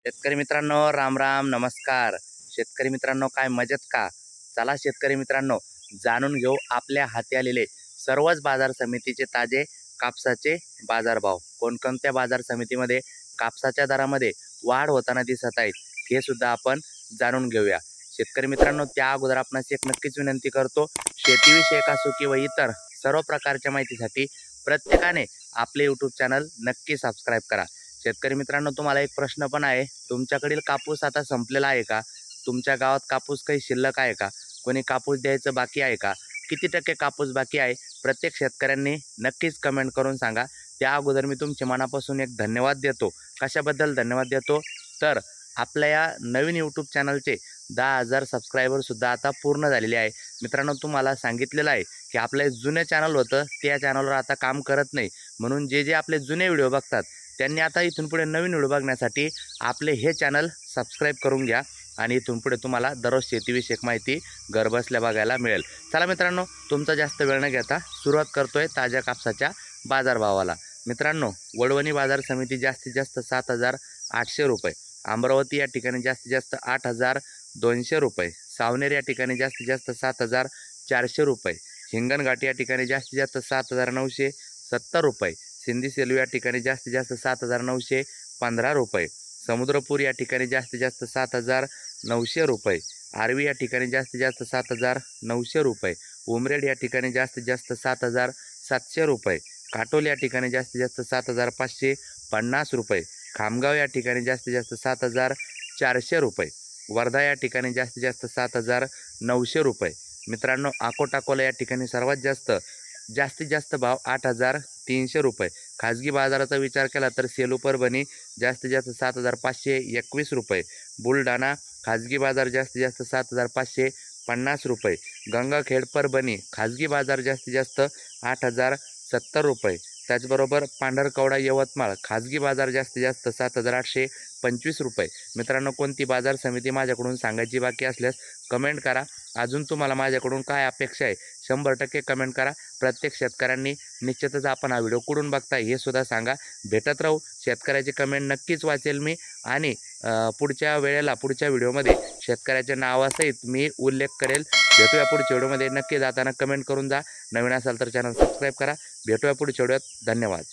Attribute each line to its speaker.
Speaker 1: शेतकरी मित्रांनो, राम राम नमस्कार। शेतकरी मित्रांनो, काय मजेत का? चला शेतकरी मित्रांनो, जाणून घेऊ आपल्या हाती आलेले सर्वच बाजार समितीचे ताजे कापसाचे बाजारभाव। कोणकोणत्या बाजार समितीमध्ये कापसाच्या दरामध्ये वाढ होताना दिसत आहे हे सुद्धा आपण जाणून घेऊया। शेतकरी मित्रांनो, त्या अगोदर आपणास एक नक्कीच विनंती करतो, शेतीविषयक असो किंवा इतर सर्व प्रकारच्या माहितीसाठी प्रत्येकाने आपले YouTube चॅनल नक्की सबस्क्राइब करा। शेतकरी मित्रांनो, तुम्हाला एक प्रश्न पण आहे, तुमच्याकडील कापूस आता संपलेला आहे का? तुमच्या गावात कापूस काही शिल्लक आहे का? कोणी कापूस द्यायचं बाकी आहे का? किती टक्के कापूस बाकी आहे? प्रत्येक शेतकऱ्यांनी नक्कीच कमेंट करून सांगा। त्या अगोदर मी तुमचे मनापासून एक धन्यवाद देतो। कशाबद्दल धन्यवाद देतो तर आपल्या या नवीन YouTube चॅनलचे 10,000 सबस्क्रायबर सुद्धा आता पूर्ण झालेले आहे। मित्रांनो, तुम्हाला सांगितलेलं आहे की आपले जुने चॅनल होतं त्या चॅनलवर आता काम करत नाही, म्हणून जे आपले जुने व्हिडिओ बघतात त्यांनी आता इथून पुढे नवीन व्हिडिओ बघण्यासाठी आपले हे चॅनल सबस्क्राइब करून घ्या आणि इथून पुढे तुम्हाला दररोज शेतीविषयक माहिती घरबसल्या बघायला मिळेल। चला मित्रांनो, तुमचा जास्त वेळ न घेता सुरुवात करतोय ताज्या कापसाच्या बाजारभावाला। मित्रांनो, वडवणी बाजार समिती जास्तीत जास्त 7,800 रुपये, अमरावती या ठिकाणी जास्तीत जास्त 8,200 रुपये, सावनेर या ठिकाणी जास्तीत जास्त 7,400 रुपये, हिंगणघाट या ठिकाणी जास्तीत जास्त 7,970 रुपये, सिंधी सेलू या ठिकाणी जास्तीत जास्त 7,915 रुपये, समुद्रपूर या ठिकाणी जास्तीत जास्त 7,900 रुपये, आर्वी या ठिकाणी जास्तीत जास्त 7,900 रुपये, उमरेड या ठिकाणी जास्तीत जास्त 7,700 रुपये, काटोल या ठिकाणी जास्तीत जास्त 7,550 रुपये, खामगाव या ठिकाणी जास्तीत जास्त 7,400 रुपये, वर्धा या ठिकाणी जास्तीत जास्त 7,900 रुपये। मित्रांनो, अकोला या ठिकाणी सर्वात जास्तीत जास्त भाव 8,300 रुपये। खाजगी बाजाराचा विचार केला तर सेलू परभणी जास्तीत जास्त 7,521 रुपये, बुलढाणा खाजगी बाजार जास्तीत जास्त 7,550 रुपये, गंगाखेड परभणी खाजगी बाजार जास्तीत जास्त 8,070 रुपये। त्याचबरोबर पांढरकवडा यवतमाळ खाजगी बाजार जास्तीत जास्त 7,825 रुपये। मित्रांनो, कोणती बाजार समिती माझ्याकडून सांगायची बाकी असल्यास कमेंट करा। अजून तुम्हाला माझ्याकडून काय अपेक्षा आहे 100% कमेंट करा। प्रत्येक शेतकऱ्यांनी निश्चितच आपण हा व्हिडिओ कुठून बघताय हे सुद्धा सांगा। भेटत राहू, शेतकऱ्याचे कमेंट नक्कीच वाचेल मी आणि पुढच्या व्हिडिओमध्ये शेतकऱ्याच्या नावासहित मी उल्लेख करेल। भेटूया पुढच्या व्हिडिओमध्ये, नक्की जाताना कमेंट करून जा। नवीन असाल तर चॅनल सबस्क्राइब करा। भेटूया पुढच्या व्हिडिओत, धन्यवाद।